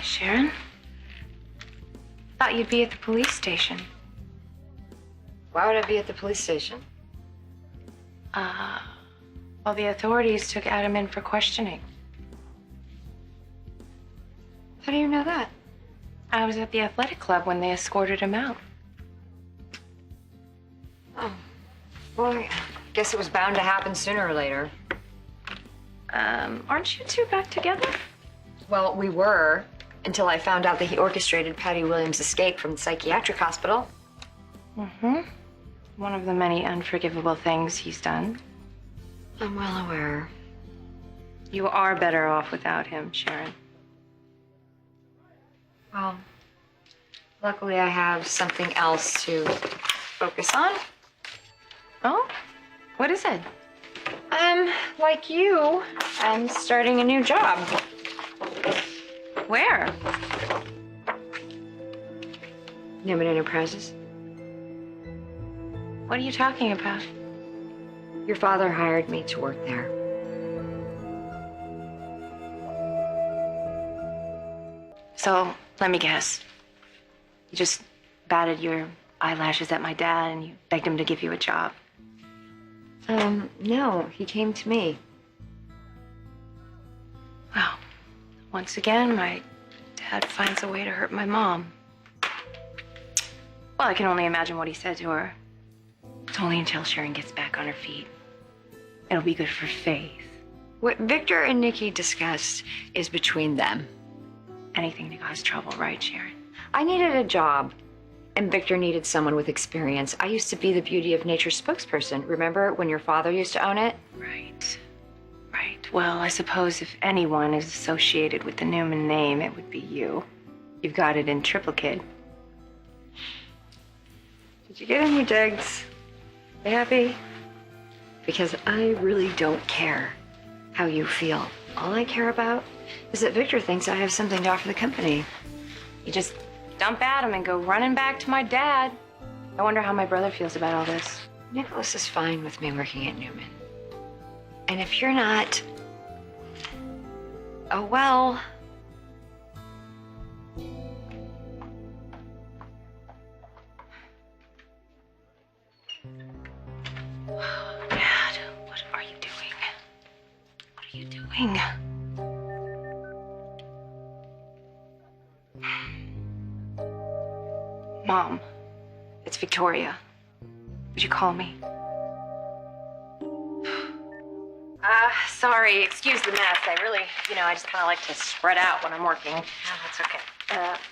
Sharon? Thought you'd be at the police station. Why would I be at the police station? Well, the authorities took Adam in for questioning. How do you know that? I was at the athletic club when they escorted him out. Oh, well, I guess it was bound to happen sooner or later. Aren't you two back together? Well, we were, until I found out that he orchestrated Patty Williams' escape from the psychiatric hospital. Mm-hmm. One of the many unforgivable things he's done. I'm well aware. You are better off without him, Sharon. Well, luckily I have something else to focus on. Oh? What is it? Like you, I'm starting a new job. Where? Newman Enterprises. What are you talking about? Your father hired me to work there. So, let me guess. You just batted your eyelashes at my dad and you begged him to give you a job. No, he came to me. Well, once again, my dad finds a way to hurt my mom. Well, I can only imagine what he said to her. It's only until Sharon gets back on her feet. It'll be good for Faith. What Victor and Nikki discussed is between them. Anything to cause trouble, right, Sharon? I needed a job, and Victor needed someone with experience. I used to be the Beauty of Nature spokesperson. Remember when your father used to own it? Right. Well, I suppose if anyone is associated with the Newman name, it would be you. You've got it in triplicate. Did you get any digs? You happy? Because I really don't care how you feel. All I care about is that Victor thinks I have something to offer the company. You just dump Adam and go running back to my dad. I wonder how my brother feels about all this. Nicholas is fine with me working at Newman. And if you're not, oh well. Dad, what are you doing? What are you doing? Mom, it's Victoria. Would you call me? Sorry, excuse the mess. I just kind of like to spread out when I'm working. No, that's okay.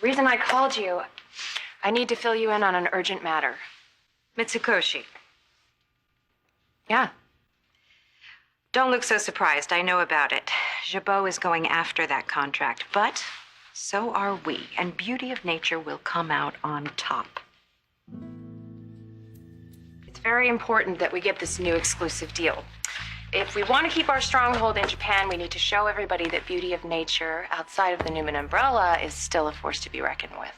Reason I called you, I need to fill you in on an urgent matter. Mitsukoshi. Yeah. Don't look so surprised. I know about it. Jabot is going after that contract, but so are we, and Beauty of Nature will come out on top. It's very important that we get this new exclusive deal. If we want to keep our stronghold in Japan, we need to show everybody that Beauty of Nature, outside of the Newman umbrella, is still a force to be reckoned with.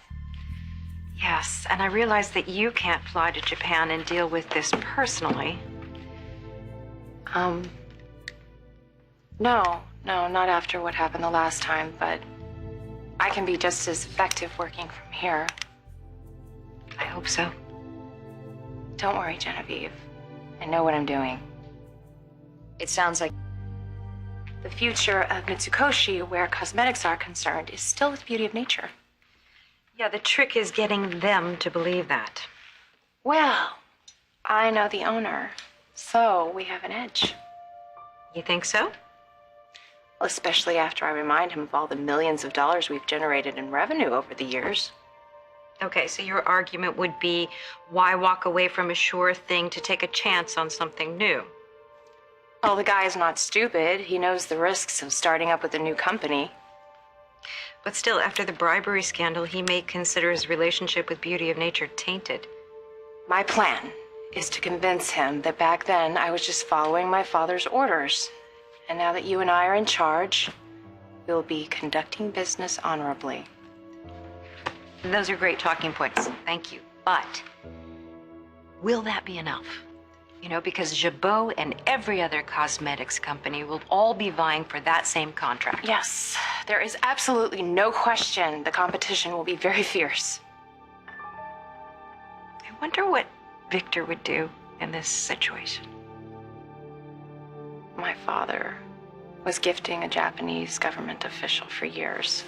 Yes, and I realize that you can't fly to Japan and deal with this personally. No, not after what happened the last time, but I can be just as effective working from here. I hope so. Don't worry, Genevieve. I know what I'm doing. It sounds like The future of Mitsukoshi, where cosmetics are concerned, is still with Beauty of Nature. yeah, the trick is getting them to believe that. Well, I know the owner, so we have an edge. You think so? Well, especially after I remind him of all the millions of dollars we've generated in revenue over the years. Okay, so your argument would be, why walk away from a sure thing to take a chance on something new? Well, the guy is not stupid. He knows the risks of starting up with a new company. But still, after the bribery scandal, he may consider his relationship with Beauty of Nature tainted. My plan is to convince him that back then I was just following my father's orders. And now that you and I are in charge, we'll be conducting business honorably. Those are great talking points. Thank you. But will that be enough? You know, because Jabot and every other cosmetics company will all be vying for that same contract. Yes, there is absolutely no question the competition will be very fierce. I wonder what Victor would do in this situation. My father was gifting a Japanese government official for years.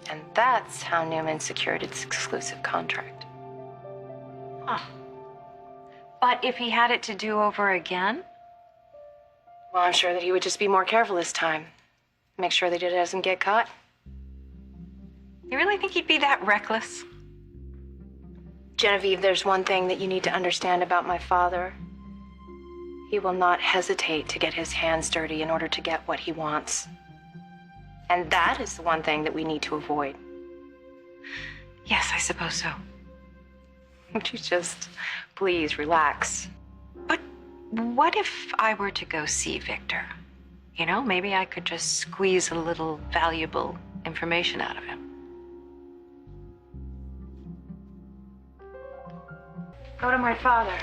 And that's how Newman secured its exclusive contract. Huh. But if he had it to do over again? Well, I'm sure that he would just be more careful this time. Make sure that he doesn't get caught. You really think he'd be that reckless? Genevieve, there's one thing that you need to understand about my father. He will not hesitate to get his hands dirty in order to get what he wants. And that is the one thing that we need to avoid. Yes, I suppose so. Would you just please relax? But what if I were to go see Victor? You know, maybe I could just squeeze a little valuable information out of him. Go to my father.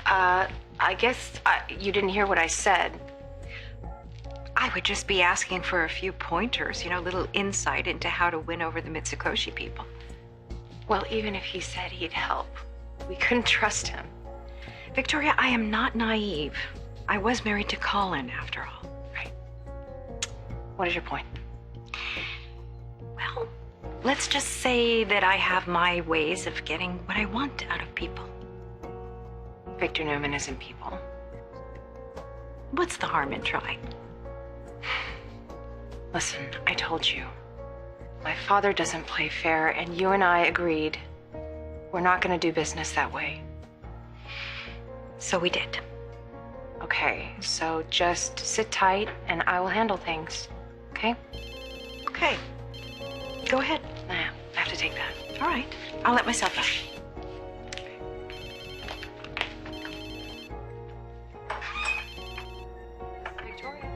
I guess you didn't hear what I said. I would just be asking for a few pointers, you know, little insight into how to win over the Mitsukoshi people. Well, even if he said he'd help, we couldn't trust him. Victoria, I am not naive. I was married to Colin, after all. Right. What is your point? Well, let's just say that I have my ways of getting what I want out of people. Victor Newman isn't people. What's the harm in trying? Listen, I told you. My father doesn't play fair, and you and I agreed. We're not going to do business that way. So we did. Okay, so just sit tight, and I will handle things. Okay? Okay. Go ahead. Nah, I have to take that. All right. I'll let myself out. Victoria.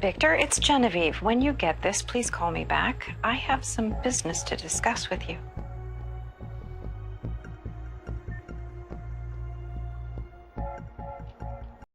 Victor, it's Genevieve. When you get this, please call me back. I have some business to discuss with you.